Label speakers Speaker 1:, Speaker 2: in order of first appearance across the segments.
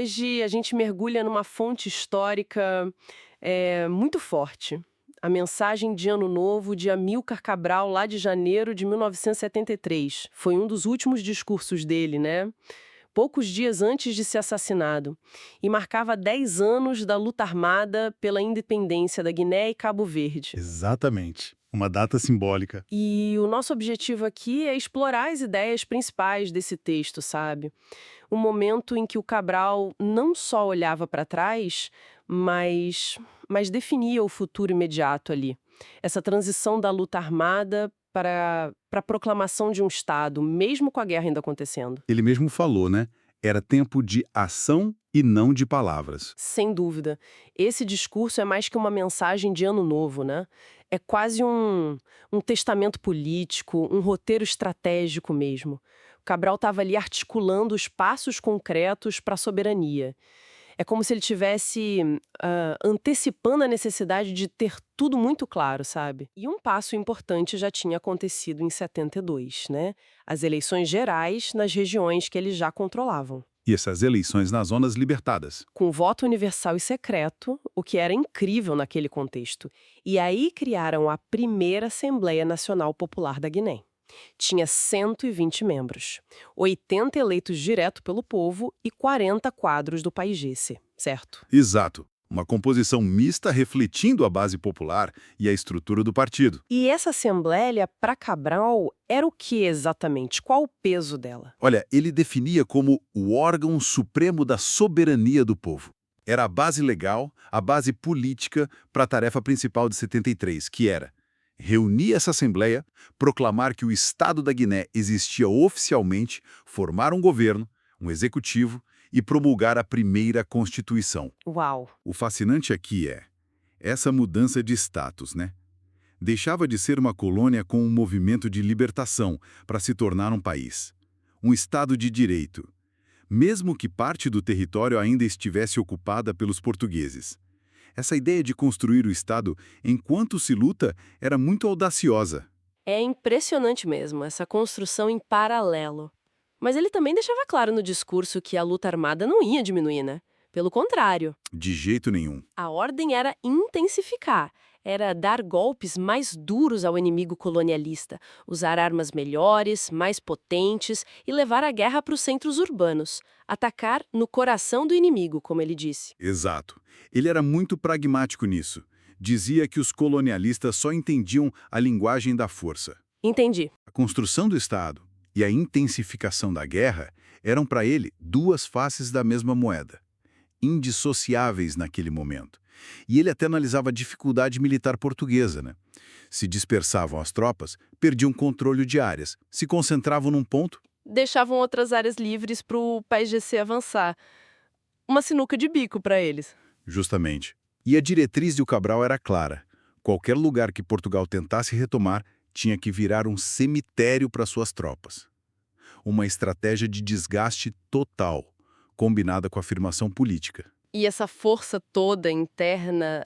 Speaker 1: hoje a gente mergulha numa fonte histórica muito forte. A mensagem de Ano Novo de Amílcar Cabral, lá de janeiro de 1973. Foi um dos últimos discursos dele, né? Poucos dias antes de ser assassinado. E marcava 10 anos da luta armada pela independência da Guiné e Cabo Verde.
Speaker 2: Exatamente. Uma data simbólica.
Speaker 1: E o nosso objetivo aqui é explorar as ideias principais desse texto, sabe? Um momento em que o Cabral não só olhava para trás, mas definia o futuro imediato ali. Essa transição da luta armada para a proclamação de um Estado, mesmo com a guerra ainda acontecendo.
Speaker 2: Ele mesmo falou, né? Era tempo de ação e não de palavras.
Speaker 1: Sem dúvida. Esse discurso é mais que uma mensagem de ano novo, né? É quase um testamento político, um roteiro estratégico mesmo. O Cabral estava ali articulando os passos concretos para a soberania. É como se ele tivesse antecipando a necessidade de ter tudo muito claro, sabe? E um passo importante já tinha acontecido em 72, né? As eleições gerais nas regiões que eles já controlavam.
Speaker 2: E essas eleições nas zonas libertadas.
Speaker 1: Com voto universal e secreto, o que era incrível naquele contexto. E aí criaram a primeira Assembleia Nacional Popular da Guiné. Tinha 120 membros, 80 eleitos direto pelo povo e 40 quadros do país-gesse, certo?
Speaker 2: Exato. Uma composição mista refletindo a base popular e a estrutura do partido.
Speaker 1: E essa Assembleia, para Cabral, era o que exatamente? Qual o peso dela?
Speaker 2: Olha, ele definia como o órgão supremo da soberania do povo. Era a base legal, a base política para a tarefa principal de 73, que era reunir essa Assembleia, proclamar que o Estado da Guiné existia oficialmente, formar um governo, um executivo e promulgar a primeira Constituição.
Speaker 1: Uau!
Speaker 2: O fascinante aqui é essa mudança de status, né? Deixava de ser uma colônia com um movimento de libertação para se tornar um país. Um Estado de direito, mesmo que parte do território ainda estivesse ocupada pelos portugueses. Essa ideia de construir o Estado enquanto se luta era muito audaciosa.
Speaker 1: É impressionante mesmo, essa construção em paralelo. Mas ele também deixava claro no discurso que a luta armada não ia diminuir, né? Pelo contrário.
Speaker 2: De jeito nenhum.
Speaker 1: A ordem era intensificar, era dar golpes mais duros ao inimigo colonialista, usar armas melhores, mais potentes e levar a guerra para os centros urbanos, atacar no coração do inimigo, como ele disse.
Speaker 2: Exato. Ele era muito pragmático nisso. Dizia que os colonialistas só entendiam a linguagem da força.
Speaker 1: Entendi.
Speaker 2: A construção do Estado e a intensificação da guerra eram para ele duas faces da mesma moeda, indissociáveis naquele momento. E ele até analisava a dificuldade militar portuguesa, né? Se dispersavam as tropas, perdiam controle de áreas, se concentravam num ponto.
Speaker 1: Deixavam outras áreas livres para o PAIGC avançar. Uma sinuca de bico para eles.
Speaker 2: Justamente. E a diretriz de Cabral era clara. Qualquer lugar que Portugal tentasse retomar tinha que virar um cemitério para suas tropas. Uma estratégia de desgaste total, combinada com a afirmação política.
Speaker 1: E essa força toda interna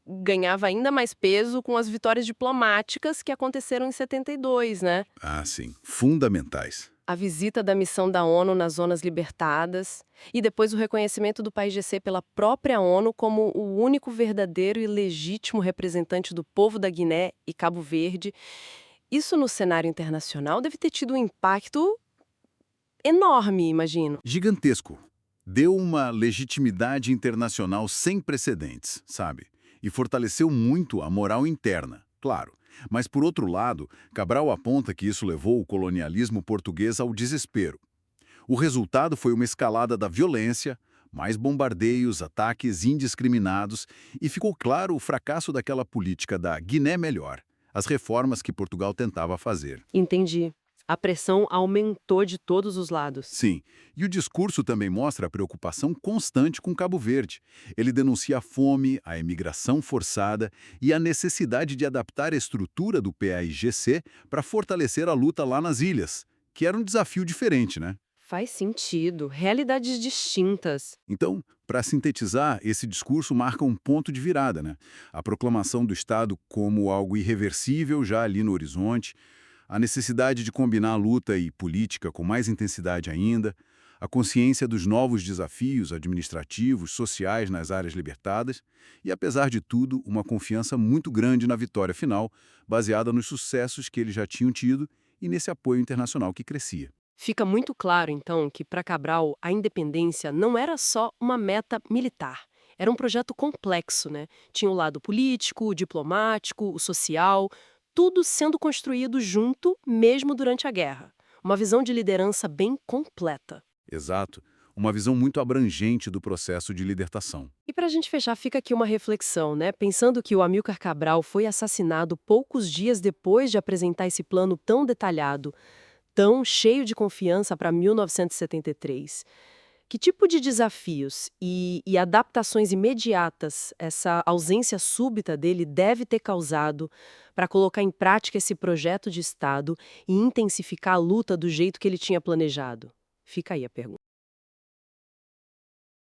Speaker 1: ganhava ainda mais peso com as vitórias diplomáticas que aconteceram em 72, né?
Speaker 2: Ah, sim. Fundamentais.
Speaker 1: A visita da missão da ONU nas zonas libertadas e depois o reconhecimento do PAIGC pela própria ONU como o único verdadeiro e legítimo representante do povo da Guiné e Cabo Verde. Isso no cenário internacional deve ter tido um impacto enorme, imagino.
Speaker 2: Gigantesco. Deu uma legitimidade internacional sem precedentes, sabe? E fortaleceu muito a moral interna, claro. Mas, por outro lado, Cabral aponta que isso levou o colonialismo português ao desespero. O resultado foi uma escalada da violência, mais bombardeios, ataques indiscriminados, e ficou claro o fracasso daquela política da Guiné Melhor, as reformas que Portugal tentava fazer.
Speaker 1: Entendi. A pressão aumentou de todos os lados.
Speaker 2: Sim, e o discurso também mostra a preocupação constante com Cabo Verde. Ele denuncia a fome, a imigração forçada e a necessidade de adaptar a estrutura do PAIGC para fortalecer a luta lá nas ilhas, que era um desafio diferente, né?
Speaker 1: Faz sentido. Realidades distintas.
Speaker 2: Então, para sintetizar, esse discurso marca um ponto de virada, né? A proclamação do Estado como algo irreversível já ali no horizonte, a necessidade de combinar a luta e política com mais intensidade ainda, a consciência dos novos desafios administrativos, sociais nas áreas libertadas e, apesar de tudo, uma confiança muito grande na vitória final, baseada nos sucessos que eles já tinham tido e nesse apoio internacional que crescia.
Speaker 1: Fica muito claro, então, que para Cabral a independência não era só uma meta militar. Era um projeto complexo, né? Tinha o lado político, o diplomático, o social, tudo sendo construído junto, mesmo durante a guerra. Uma visão de liderança bem completa.
Speaker 2: Exato, uma visão muito abrangente do processo de libertação.
Speaker 1: E para a gente fechar, fica aqui uma reflexão, né? Pensando que o Amílcar Cabral foi assassinado poucos dias depois de apresentar esse plano tão detalhado, tão cheio de confiança para 1973. Que tipo de desafios e adaptações imediatas essa ausência súbita dele deve ter causado para colocar em prática esse projeto de Estado e intensificar a luta do jeito que ele tinha planejado? Fica aí a pergunta.